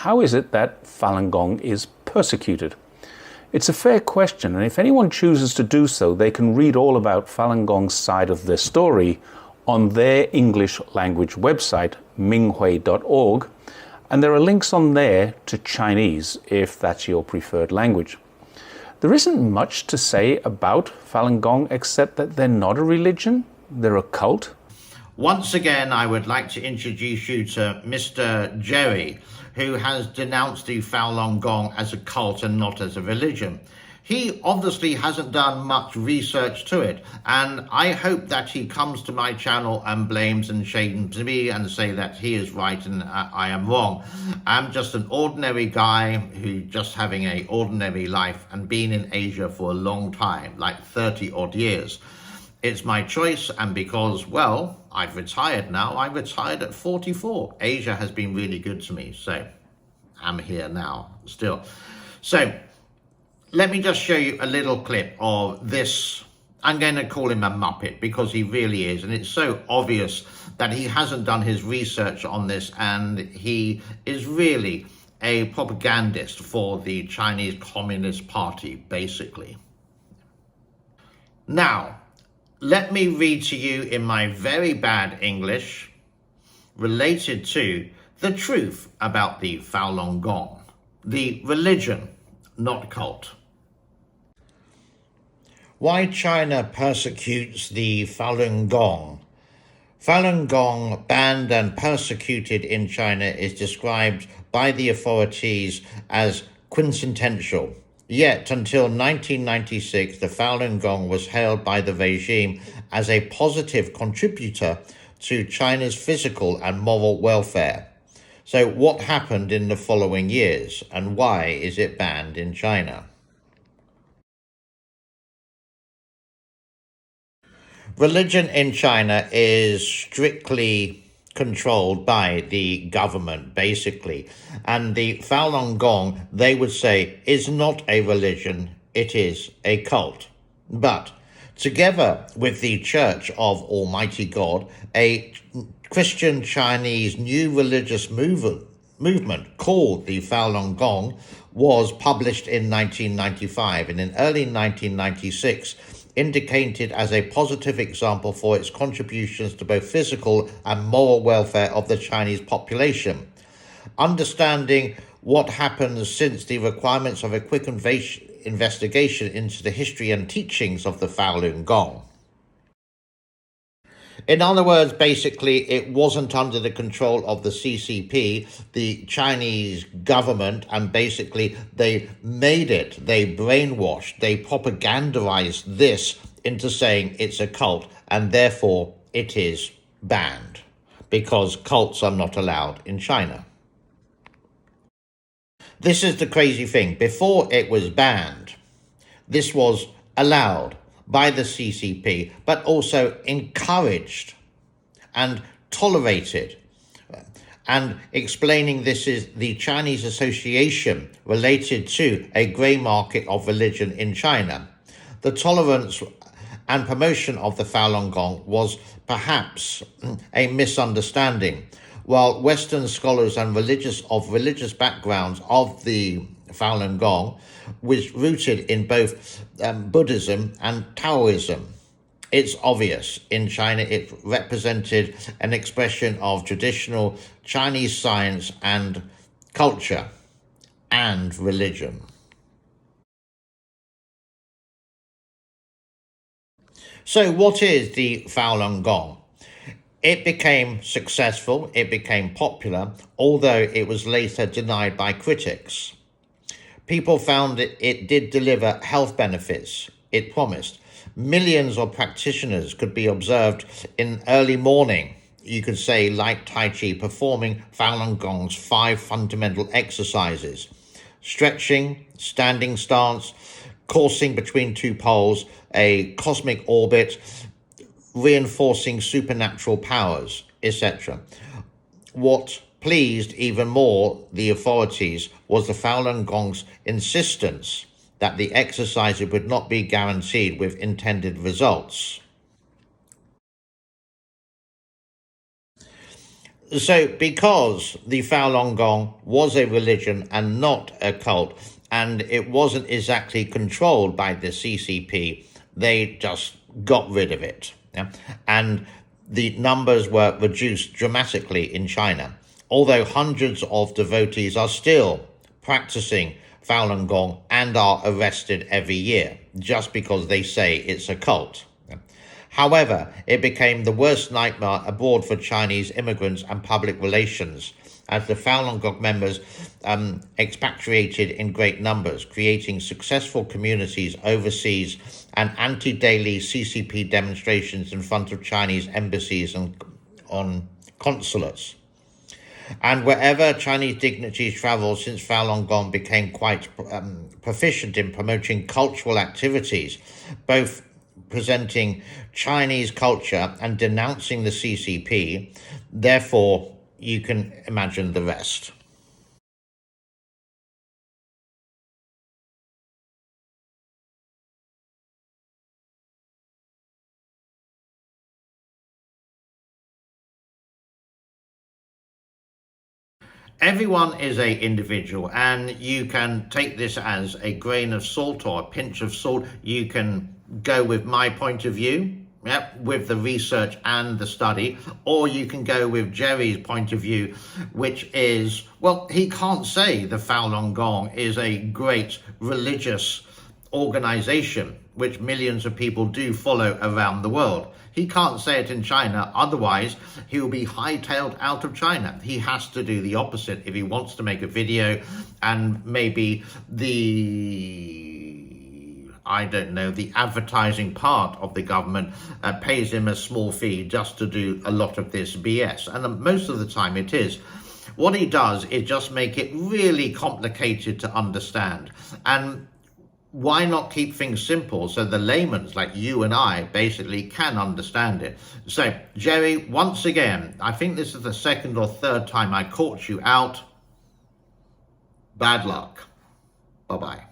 how is it that Falungong is persecuted? It's a fair question, and if anyone chooses to do so, they can read all about Falungong's side of the story on their English language website, minghui.org, and there are links on there to Chinese, if that's your preferred language. There isn't much to say about Falungong except that they're not a religion, they're a cult. Once again, I would like to introduce you to Mr. Jerry, who has denounced the Falungong as a cult and not as a religion. He obviously hasn't done much research to it, and I hope that he comes to my channel and blames and shames me and say that he is right and I am wrong. I'm just an ordinary guy who's just having an ordinary life and been in Asia for a long time, like 30 odd years. It's my choice, and because, well, I've retired now. I retired at 44. Asia has been really good to me, so I'm here now still. So let me just show you a little clip of this. I'm going to call him a Muppet because he really is, and it's so obvious that he hasn't done his research on this, and he is really a propagandist for the Chinese Communist Party, basically. Now, let me read to you in my very bad English, related to the truth about the Falungong, the religion, not cult. Why China persecutes the Falungong. Falun Gong, banned and persecuted in China, is described by the authorities as quintessential. Yet, until 1996, the Falun Gong was hailed by the regime as a positive contributor to China's physical and moral welfare. So what happened in the following years, and why is it banned in China? Religion in China is strictly controlled by the government, basically. And the Falun Gong, they would say, is not a religion, it is a cult. But together with the Church of Almighty God, a Christian Chinese new religious movement called the Falun Gong was published in 1995, and in early 1996 indicated as a positive example for its contributions to both physical and moral welfare of the Chinese population. Understanding what happens since the requirements of a quick investigation into the history and teachings of the Falun Gong. In other words, basically, it wasn't under the control of the CCP, the Chinese government, and basically they made it, they brainwashed, they propagandized this into saying it's a cult, and therefore it is banned, because cults are not allowed in China. This is the crazy thing. Before it was banned, this was allowed by the CCP, but also encouraged and tolerated. And explaining this is the Chinese Association related to a grey market of religion in China. The tolerance and promotion of the Falun Gong was perhaps a misunderstanding. While Western scholars and religious backgrounds of the Falun Gong was rooted in both Buddhism and Taoism. It's obvious in China it represented an expression of traditional Chinese science and culture and religion. So what is the Falun Gong? It became successful, it became popular, although it was later denied by critics. People found it did deliver health benefits it promised. Millions of practitioners could be observed in early morning, you could say like Tai Chi, performing Falun Gong's 5 fundamental exercises: stretching, standing stance, coursing between 2 poles, a cosmic orbit, reinforcing supernatural powers, etc. What pleased even more the authorities was the Falun Gong's insistence that the exercises would not be guaranteed with intended results. So, because the Falun Gong was a religion and not a cult, and it wasn't exactly controlled by the CCP, they just got rid of it. Yeah? And the numbers were reduced dramatically in China, although hundreds of devotees are still practicing Falun Gong and are arrested every year just because they say it's a cult. However, it became the worst nightmare abroad for Chinese immigrants and public relations, as the Falun Gong members expatriated in great numbers, creating successful communities overseas and anti-daily CCP demonstrations in front of Chinese embassies and on consulates. And wherever Chinese dignitaries traveled since Falun Gong became quite proficient in promoting cultural activities, both presenting Chinese culture and denouncing the CCP, therefore you can imagine the rest. Everyone is a individual, and you can take this as a grain of salt or a pinch of salt. You can go with my point of view, with the research and the study, or you can go with Jerry's point of view, which is, well, he can't say the Falun Gong is a great religious organization which millions of people do follow around the world. He can't say it in China, otherwise he'll be hightailed out of China. He has to do the opposite if he wants to make a video, and maybe the advertising part of the government pays him a small fee just to do a lot of this BS. And most of the time it is. What he does is just make it really complicated to understand. And why not keep things simple so the laymen like you and I basically can understand it? So, Jerry, once again, I think this is the second or third time I caught you out. Bad luck. Bye-bye.